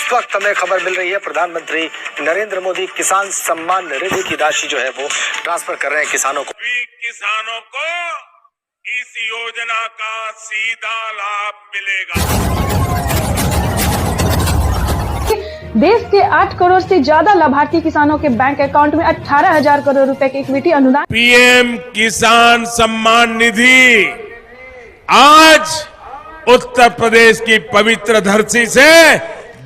इस वक्त हमें खबर मिल रही है प्रधानमंत्री नरेंद्र मोदी किसान सम्मान निधि की राशि जो है वो ट्रांसफर कर रहे हैं किसानों को। किसानों को इस योजना का सीधा लाभ मिलेगा। देश के 8 करोड़ से ज्यादा लाभार्थी किसानों के बैंक अकाउंट में 18,000 करोड़ रुपए के इक्विटी अनुदान। पीएम किसान सम्मान निधि आज उत्तर प्रदेश की पवित्र धरती से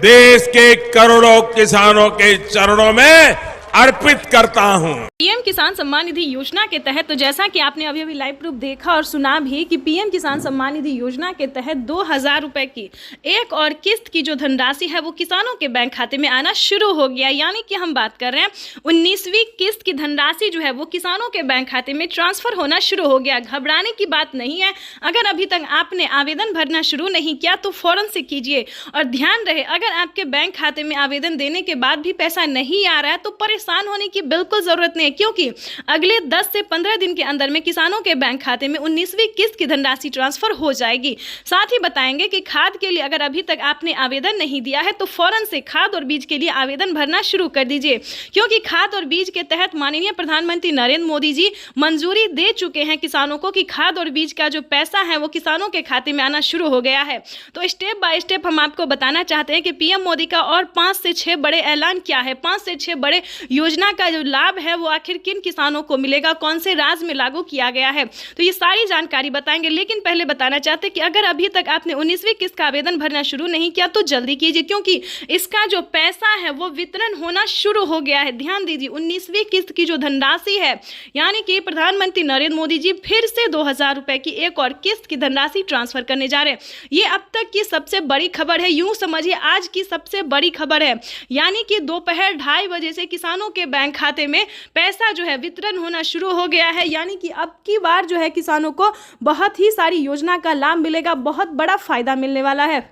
देश के करोड़ों किसानों के चरणों में अर्पित करता हूं। पीएम किसान सम्मान निधि योजना के तहत तो जैसा कि आपने अभी लाइव प्रूफ देखा और सुना भी कि पीएम किसान सम्मान निधि योजना के तहत 2,000 रुपए की एक और किस्त की जो धनराशि है वो किसानों के बैंक खाते में आना शुरू हो गया। यानी कि हम बात कर रहे हैं 19वीं किस्त की धनराशि जो है वो किसानों के बैंक खाते में ट्रांसफर होना शुरू हो गया। घबराने की बात नहीं है। अगर अभी तक आपने आवेदन भरना शुरू नहीं किया तो फौरन से कीजिए। और ध्यान रहे, अगर आपके बैंक खाते में आवेदन देने के बाद भी पैसा नहीं आ रहा है तो परेशान होने की बिल्कुल जरूरत नहीं है, क्योंकि अगले 10 से 15 दिन के अंदर में किसानों के बैंक खाते में 19वीं किस्त की धनराशि ट्रांसफर हो जाएगी। साथ ही बताएंगे कि खाद के लिए अगर अभी तक आपने आवेदन नहीं दिया है तो फौरन से खाद और बीज के लिए आवेदन भरना शुरू कर दीजिए, क्योंकि खाद और बीज के तहत माननीय प्रधानमंत्री नरेंद्र मोदी जी मंजूरी दे चुके हैं किसानों को कि खाद और बीज का जो पैसा है वो किसानों के खाते में आना शुरू हो गया है। तो स्टेप बाय स्टेप हम आपको बताना चाहते हैं कि पीएम मोदी का और 5 से 6 बड़े ऐलान क्या है, 5 से 6 बड़े योजना का जो लाभ है वो आखिर किन किसानों को मिलेगा, कौन से राज्य में लागू किया गया है, तो ये सारी जानकारी बताएंगे। लेकिन पहले बताना चाहते हैं कि अगर अभी तक आपने 19वीं किस्त का आवेदन भरना शुरू नहीं किया तो जल्दी कीजिए, क्योंकि इसका जो पैसा है वो वितरण होना शुरू हो गया है। ध्यान दीजिए, 19वीं किस्त की जो धनराशि है, यानी कि प्रधानमंत्री नरेंद्र मोदी जी फिर से 2,000 रुपए की एक और किस्त की धनराशि ट्रांसफर करने जा रहे हैं। ये अब तक की सबसे बड़ी खबर है, यूं समझिए आज की सबसे बड़ी खबर है। यानी कि दोपहर 2:30 बजे से किसानों के बैंक खाते में पैसा जो है वितरण होना शुरू हो गया है। यानी कि अब की बार जो है किसानों को बहुत ही सारी योजना का लाभ मिलेगा, बहुत बड़ा फायदा मिलने वाला है।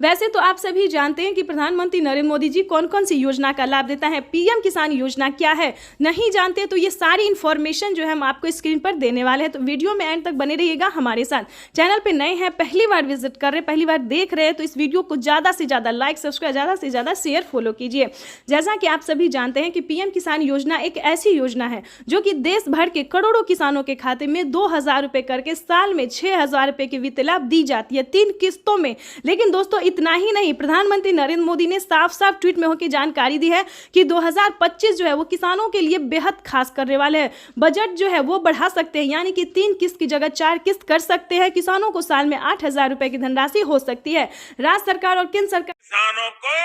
वैसे तो आप सभी जानते हैं कि प्रधानमंत्री नरेंद्र मोदी जी कौन कौन सी योजना का लाभ देता है। पीएम किसान योजना क्या है नहीं जानते तो ये सारी इंफॉर्मेशन जो है हम आपको स्क्रीन पर देने वाले हैं। तो वीडियो में एंड तक बने रहिएगा हमारे साथ। चैनल पे नए हैं, पहली बार विजिट कर रहे हैं, पहली बार देख रहे हैं तो इस वीडियो को ज़्यादा से ज़्यादा लाइक, सब्सक्राइब, ज़्यादा से ज़्यादा शेयर, फॉलो कीजिए। जैसा कि आप सभी जानते हैं कि पीएम किसान योजना एक ऐसी योजना है जो कि देश भर के करोड़ों किसानों के खाते में 2,000 रुपये करके साल में 6,000 रुपये की वित्तीय लाभ दी जाती है 3 किस्तों में। लेकिन दोस्तों इतना ही नहीं, प्रधानमंत्री नरेंद्र मोदी ने साफ साफ ट्वीट में होकर जानकारी दी है कि 2025 जो है वो किसानों के लिए बेहद खास करने वाले हैं। बजट जो है वो बढ़ा सकते हैं, यानी कि 3 किस्त की जगह 4 किस्त कर सकते हैं। किसानों को साल में 8,000 रुपए की धनराशि हो सकती है। राज्य सरकार और केंद्र सरकार किसानों को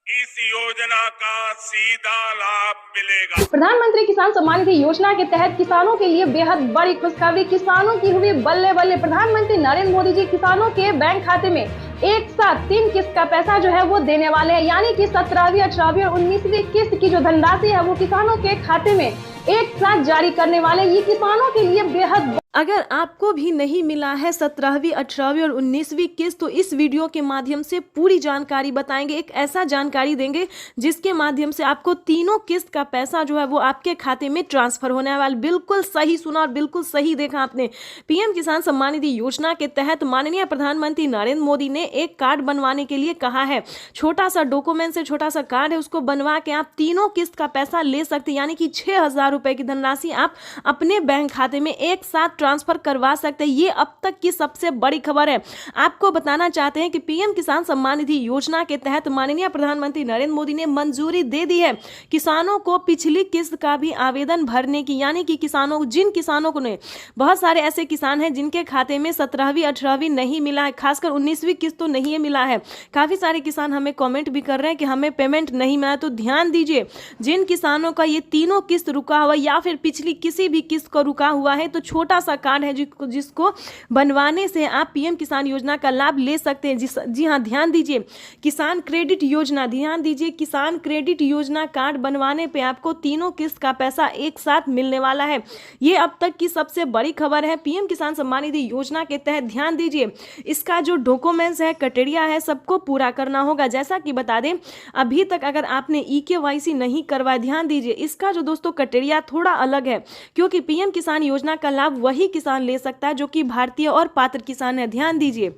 इस योजना का सीधा लाभ मिलेगा। प्रधानमंत्री किसान सम्मान निधि योजना के तहत किसानों के लिए बेहद बड़ी खुशखबरी, किसानों की हुई बल्ले बल्ले। प्रधानमंत्री नरेंद्र मोदी जी किसानों के बैंक खाते में एक साथ 3 किस्त का पैसा जो है वो देने वाले हैं। यानी कि 17वीं, 18वीं और 19वीं किस्त की जो धनराशि है वो किसानों के खाते में एक साथ जारी करने वाले। ये किसानों के लिए बेहद। अगर आपको भी नहीं मिला है 17वीं, 18वीं और 19वीं किस्त तो इस वीडियो के माध्यम से पूरी जानकारी बताएंगे। एक ऐसा जानकारी देंगे जिसके माध्यम से आपको तीनों किस्त का पैसा जो है वो आपके खाते में ट्रांसफर होने वाला। बिल्कुल सही सुना और बिल्कुल सही देखा आपने। पीएम किसान सम्मान निधि योजना के तहत माननीय प्रधानमंत्री नरेंद्र मोदी ने एक कार्ड बनवाने के लिए कहा है। छोटा सा डॉक्यूमेंट से छोटा सा कार्ड है, उसको बनवा के आप तीनों किस्त का पैसा ले सकते हैं। यानी कि 6,000 रुपए की धनराशि आप अपने बैंक खाते में एक साथ ट्रांसफर करवा सकते हैं। ये अब तक की सबसे बड़ी खबर है। आपको बताना चाहते हैं कि पीएम किसान सम्मान निधि योजना के तहत माननीय प्रधानमंत्री नरेंद्र मोदी ने मंजूरी दे दी है किसानों को पिछली किस्त का भी आवेदन भरने की। यानी कि जिन किसानों को ने, बहुत सारे ऐसे किसान हैं जिनके खाते में 17वीं, 18वीं नहीं मिला है, खासकर 19वीं किस्त तो नहीं मिला है। काफी सारे किसान हमें कमेंट भी कर रहे हैं कि हमें पेमेंट नहीं मिला। तो ध्यान दीजिए, जिन किसानों का ये तीनों किस्त रुका हुआ या फिर पिछली किसी भी किस्त को रुका हुआ है तो छोटा सा कार्ड है जिसको बनवाने से आप पीएम किसान योजना का लाभ ले सकते हैं। जी हाँ, ध्यान दीजिए, किसान क्रेडिट योजना, ध्यान दीजिए, किसान क्रेडिट योजना कार्ड बनवाने पे आपको तीनों किस्त का पैसा एक साथ मिलने वाला है। ये अब तक की सबसे बड़ी खबर है पीएम किसान सम्मान निधि योजना के तहत। ध्यान दीजिए, इसका जो डॉक्यूमेंट्स है, क्राइटेरिया है, सबको पूरा करना होगा। जैसा कि बता दें, अभी तक अगर आपने EKYC नहीं करवाया, ध्यान दीजिए, इसका जो दोस्तों क्राइटेरिया थोड़ा अलग है, क्योंकि पीएम किसान योजना का लाभ वही किसान ले सकता है जो कि भारतीय और पात्र किसान है। ध्यान दीजिए,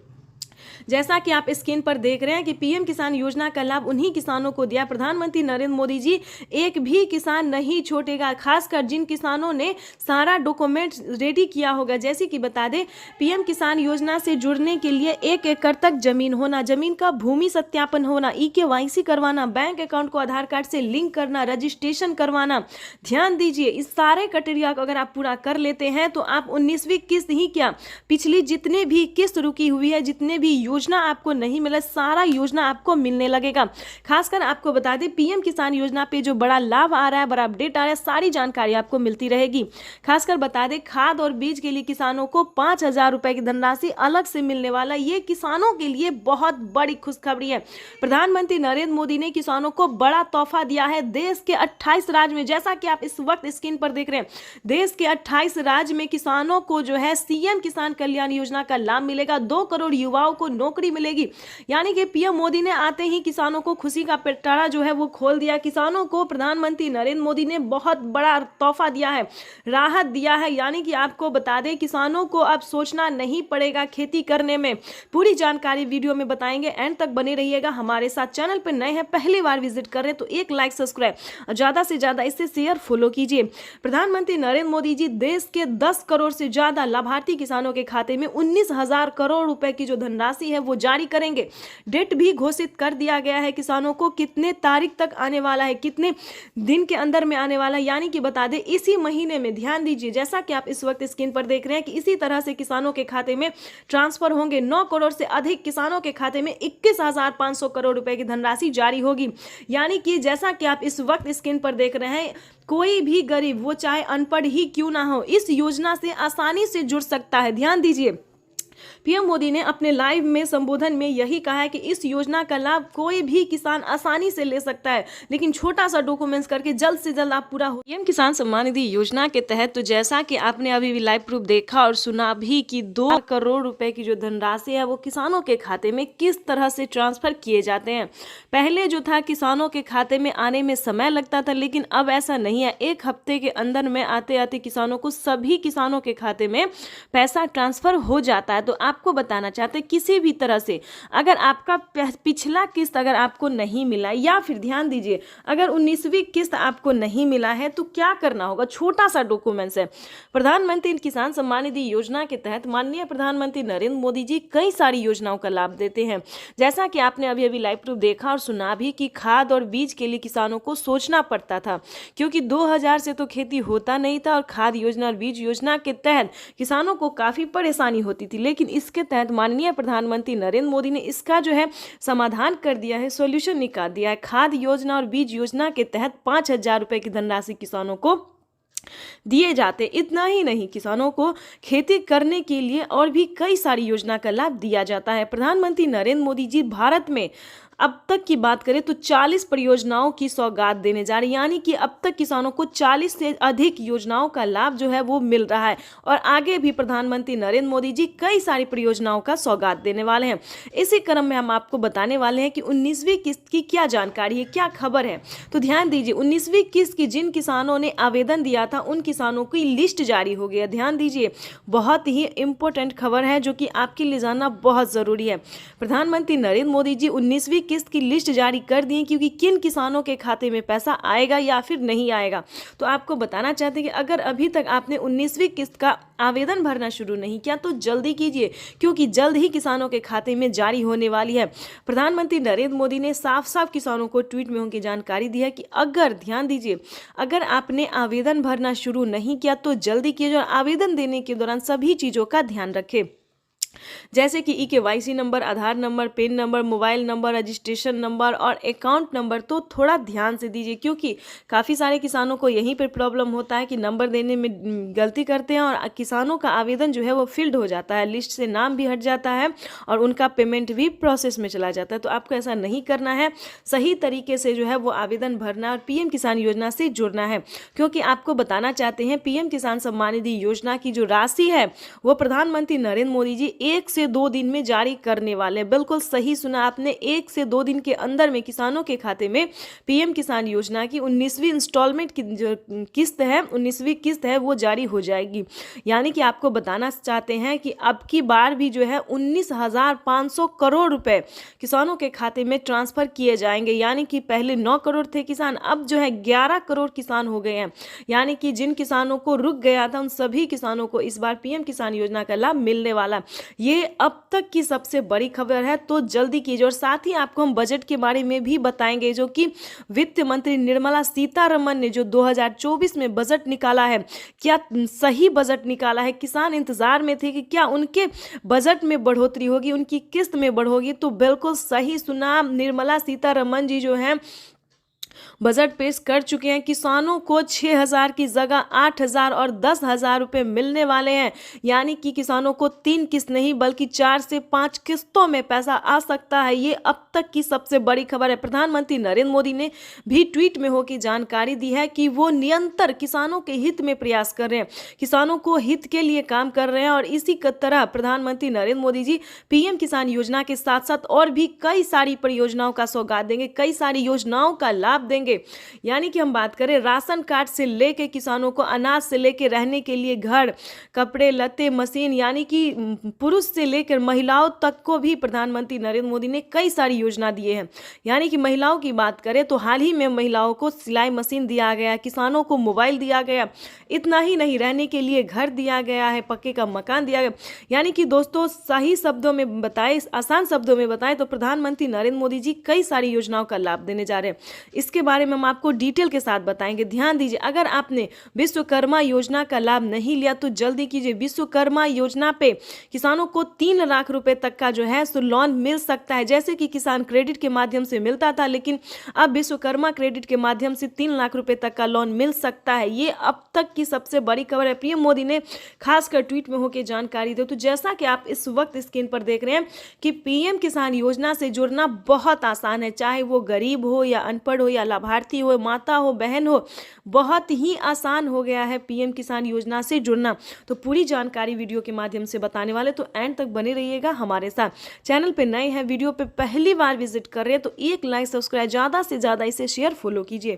जैसा कि आप स्क्रीन पर देख रहे हैं कि पीएम किसान योजना का लाभ उन्हीं किसानों को दिया। प्रधानमंत्री नरेंद्र मोदी जी एक भी किसान नहीं छोड़ेगा, खासकर जिन किसानों ने सारा डॉक्यूमेंट रेडी किया होगा। जैसे कि बता दें, पीएम किसान योजना से जुड़ने के लिए 1 एकड़ तक जमीन होना, जमीन का भूमि सत्यापन होना, EKYC करवाना, बैंक अकाउंट को आधार कार्ड से लिंक करना, रजिस्ट्रेशन करवाना। ध्यान दीजिए, इस सारे क्राइटेरिया को अगर आप पूरा कर लेते हैं तो आप 19वीं किस्त ही क्या, पिछली जितने भी किस्त रुकी हुई है, जितने भी योजना आपको नहीं मिला, सारा योजना आपको मिलने लगेगा। खासकर आपको बता दें, पीएम किसान योजना पे जो बड़ा लाभ आ रहा है, बड़ा अपडेट आ रहा है, सारी जानकारी आपको मिलती रहेगी। खासकर बता दें, खाद और बीज के लिए किसानों को 5,000 रुपए की धनराशि अलग से मिलने वाला, ये किसानों के लिए बहुत बड़ी खुशखबरी है। प्रधानमंत्री नरेंद्र मोदी ने किसानों को बड़ा तोहफा दिया है। देश के 28 राज्य में, जैसा कि आप इस वक्त स्क्रीन पर देख रहे हैं, देश के 28 राज्य में किसानों को जो है सीएम किसान कल्याण योजना का लाभ मिलेगा। 2 करोड़ युवाओं को नौकरी मिलेगी। यानी कि पीएम मोदी ने आते ही किसानों को खुशी का पिटारा जो है वो खोल दिया। किसानों को प्रधानमंत्री नरेंद्र मोदी ने बहुत बड़ा तोहफा दिया है, राहत दिया है। यानी कि आपको बता दें, किसानों को अब सोचना नहीं पड़ेगा खेती करने में। पूरी जानकारी वीडियो में बताएंगे, एंड तक बने रहिएगा हमारे साथ। चैनल पर नए हैं, पहली बार विजिट कर रहे हैं तो एक लाइक, सब्सक्राइब, ज्यादा से ज्यादा इसे शेयर, फॉलो कीजिए। प्रधानमंत्री नरेंद्र मोदी जी देश के 10 करोड़ से ज्यादा लाभार्थी किसानों के खाते में 19,000 करोड़ रुपए की जो धनराशि है वो जारी करेंगे। डेट भी घोषित कर दिया गया है, किसानों को कितने तारीख तक आने वाला है, कितने दिन के अंदर में आने वाला है। यानी कि बता दें, इसी महीने में, ध्यान दीजिए, जैसा कि आप इस वक्त स्क्रीन पर देख रहे हैं कि इसी तरह से किसानों के खाते में ट्रांसफर होंगे। 9 करोड़ से अधिक किसानों के खाते में 21,500 करोड़ रुपए की धनराशि जारी होगी। यानी कि जैसा कि आप इस वक्त स्क्रीन पर देख रहे हैं, कोई भी गरीब, वो चाहे अनपढ़ ही क्यों ना हो, इस योजना से आसानी से जुड़ सकता है। ध्यान दीजिए, पीएम मोदी ने अपने लाइव में संबोधन में यही कहा है कि इस योजना का लाभ कोई भी किसान आसानी से ले सकता है, लेकिन छोटा सा डॉक्यूमेंट्स करके जल्द से जल्द आप पूरा हो। पीएम किसान सम्मान निधि योजना के तहत तो जैसा कि आपने अभी भी लाइव प्रूफ देखा और सुना भी कि 2 करोड़ रुपए की जो धनराशि है वो किसानों के खाते में किस तरह से ट्रांसफर किए जाते हैं। पहले जो था, किसानों के खाते में आने में समय लगता था, लेकिन अब ऐसा नहीं है। 1 हफ्ते के अंदर में आते आते किसानों को, सभी किसानों के खाते में पैसा ट्रांसफर हो जाता है। तो आपको बताना चाहते हैं, किसी भी तरह से अगर आपका पिछला किस्त अगर आपको नहीं मिला, या फिर ध्यान दीजिए, अगर 19वीं किस्त आपको नहीं मिला है तो क्या करना होगा। छोटा सा डॉक्यूमेंट्स है। प्रधानमंत्री किसान सम्मान निधि योजना के तहत माननीय प्रधानमंत्री नरेंद्र मोदी जी कई सारी योजनाओं का लाभ देते हैं। जैसा कि आपने अभी अभी लाइव प्रूफ देखा और सुना भी कि खाद और बीज के लिए किसानों को सोचना पड़ता था, क्योंकि 2000 से तो खेती होता नहीं था, और खाद योजना और बीज योजना के तहत किसानों को काफी परेशानी होती थी। लेकिन इसके तहत माननीय प्रधानमंत्री नरेंद्र मोदी ने इसका जो है समाधान कर दिया है, सॉल्यूशन निकाल दिया है। खाद योजना और बीज योजना के तहत 5,000 रुपए की धनराशि किसानों को दिए जाते। इतना ही नहीं, किसानों को खेती करने के लिए और भी कई सारी योजना का लाभ दिया जाता है। प्रधानमंत्री नरेंद्र मोदी जी भारत में अब तक की बात करें तो 40 परियोजनाओं की सौगात देने जा रही, यानी कि अब तक किसानों को 40 से अधिक योजनाओं का लाभ जो है वो मिल रहा है, और आगे भी प्रधानमंत्री नरेंद्र मोदी जी कई सारी परियोजनाओं का सौगात देने वाले हैं। इसी क्रम में हम आपको बताने वाले हैं कि 19वीं किस्त की क्या जानकारी है, क्या खबर है। तो ध्यान दीजिए, 19वीं किस्त की जिन किसानों ने आवेदन दिया था उन किसानों की लिस्ट जारी हो गई है। ध्यान दीजिए, बहुत ही इंपॉर्टेंट खबर है जो कि आपके लिए जानना बहुत जरूरी है। प्रधानमंत्री नरेंद्र मोदी जी 19वीं किस्त की लिस्ट जारी कर दी है, क्योंकि किन किसानों के खाते में पैसा आएगा या फिर नहीं आएगा। तो आपको बताना चाहते हैं कि अगर अभी तक आपने 19वीं किस्त का आवेदन भरना शुरू नहीं किया तो जल्दी कीजिए, क्योंकि जल्द ही किसानों के खाते में जारी होने वाली है। प्रधानमंत्री नरेंद्र मोदी ने साफ साफ किसानों को ट्वीट में उनकी जानकारी दी है कि अगर, ध्यान दीजिए, अगर आपने आवेदन भरना शुरू नहीं किया तो जल्दी कीजिए, और आवेदन देने के दौरान सभी चीज़ों का ध्यान रखें, जैसे कि EKYC number, Aadhaar number, PAN number, mobile number, registration number और अकाउंट नंबर। तो थोड़ा ध्यान से दीजिए, क्योंकि काफ़ी सारे किसानों को यहीं पर प्रॉब्लम होता है कि नंबर देने में गलती करते हैं और किसानों का आवेदन जो है वो फील्ड हो जाता है, लिस्ट से नाम भी हट जाता है और उनका पेमेंट भी प्रोसेस में चला जाता है। तो आपको ऐसा नहीं करना है, सही तरीके से जो है वो आवेदन भरना और PM किसान योजना से जुड़ना है, क्योंकि आपको बताना चाहते हैं PM किसान सम्मान निधि योजना की जो राशि है वो प्रधानमंत्री नरेंद्र मोदी जी 1 से 2 दिन में जारी करने वाले हैं। बिल्कुल सही सुना आपने, 1 से 2 दिन के अंदर में किसानों के खाते में पीएम किसान योजना की 19वीं इंस्टॉलमेंट की जो किस्त है, 19वीं किस्त है वो जारी हो जाएगी। यानी कि आपको बताना चाहते हैं कि अब की बार भी जो है 19,500 करोड़ रुपए किसानों के खाते में ट्रांसफर किए जाएंगे। यानी कि पहले 9 करोड़ थे किसान, अब जो है 11 करोड़ किसान हो गए हैं। यानी कि जिन किसानों को रुक गया था उन सभी किसानों को इस बार पीएम किसान योजना का लाभ मिलने वाला। ये अब तक की सबसे बड़ी खबर है, तो जल्दी कीजिए। और साथ ही आपको हम बजट के बारे में भी बताएंगे, जो कि वित्त मंत्री निर्मला सीतारमण ने जो 2024 में बजट निकाला है, क्या सही बजट निकाला है? किसान इंतजार में थे कि क्या उनके बजट में बढ़ोतरी होगी, उनकी किस्त में बढ़ोगी। तो बिल्कुल सही सुना, निर्मला सीतारमण जी जो हैं बजट पेश कर चुके हैं। किसानों को 6,000 की जगह 8,000 और 10,000 रुपए मिलने वाले हैं। यानी कि किसानों को 3 किस्त नहीं बल्कि 4 से 5 किस्तों में पैसा आ सकता है। ये अब तक की सबसे बड़ी खबर है। प्रधानमंत्री नरेंद्र मोदी ने भी ट्वीट में होकर जानकारी दी है कि वो निरंतर किसानों के हित में प्रयास कर रहे हैं, किसानों को हित के लिए काम कर रहे हैं। और इसी तरह प्रधानमंत्री नरेंद्र मोदी जी पीएम किसान योजना के साथ साथ और भी कई सारी परियोजनाओं का सौगात देंगे, कई सारी योजनाओं का लाभ देंगे। यानी कि हम बात करें राशन कार्ड से लेके किसानों को अनाज से लेके रहने के लिए घर, कपड़े लत्ते, मशीन, यानी कि पुरुष से लेकर महिलाओं तक को भी प्रधानमंत्री नरेंद्र मोदी ने कई सारी योजना दिए हैं। यानी कि महिलाओं की बात करें तो हाल ही में महिलाओं को सिलाई मशीन दिया गया, किसानों को मोबाइल दिया गया। इतना ही नहीं, रहने के लिए घर दिया गया है, पक्के का मकान दिया गया। यानी कि दोस्तों सही शब्दों में बताएं, आसान शब्दों में बताएं तो प्रधानमंत्री नरेंद्र मोदी जी कई सारी योजनाओं का लाभ देने जा रहे हैं। इसके बारे में हम आपको डिटेल के साथ बताएंगे। ध्यान दीजिए, अगर आपने विश्वकर्मा योजना का लाभ नहीं लिया तो जल्दी कीजिए। विश्वकर्मा योजना पे किसानों को 3 लाख रुपए तक का जो है सो लोन मिल सकता है। जैसे कि किसान क्रेडिट के माध्यम से मिलता था, लेकिन अब विश्वकर्मा क्रेडिट के माध्यम से 3 लाख रुपए तक का लोन मिल सकता है। ये अब तक की सबसे बड़ी खबर है। पीएम मोदी ने खासकर ट्वीट में होकर जानकारी दी। तो जैसा कि आप इस वक्त स्क्रीन पर देख रहे हैं कि पीएम किसान योजना से जुड़ना बहुत आसान है, चाहे वो गरीब हो या अनपढ़ हो या लाभार्थी हो, माता हो, बहन हो, बहुत ही आसान हो गया है पीएम किसान योजना से जुड़ना। तो पूरी जानकारी वीडियो के माध्यम से बताने वाले, तो एंड तक बने रहिएगा हमारे साथ। चैनल पे नए हैं, वीडियो पे पहली बार विजिट कर रहे हैं तो एक लाइक, सब्सक्राइब, ज़्यादा से ज़्यादा इसे शेयर, फॉलो कीजिए।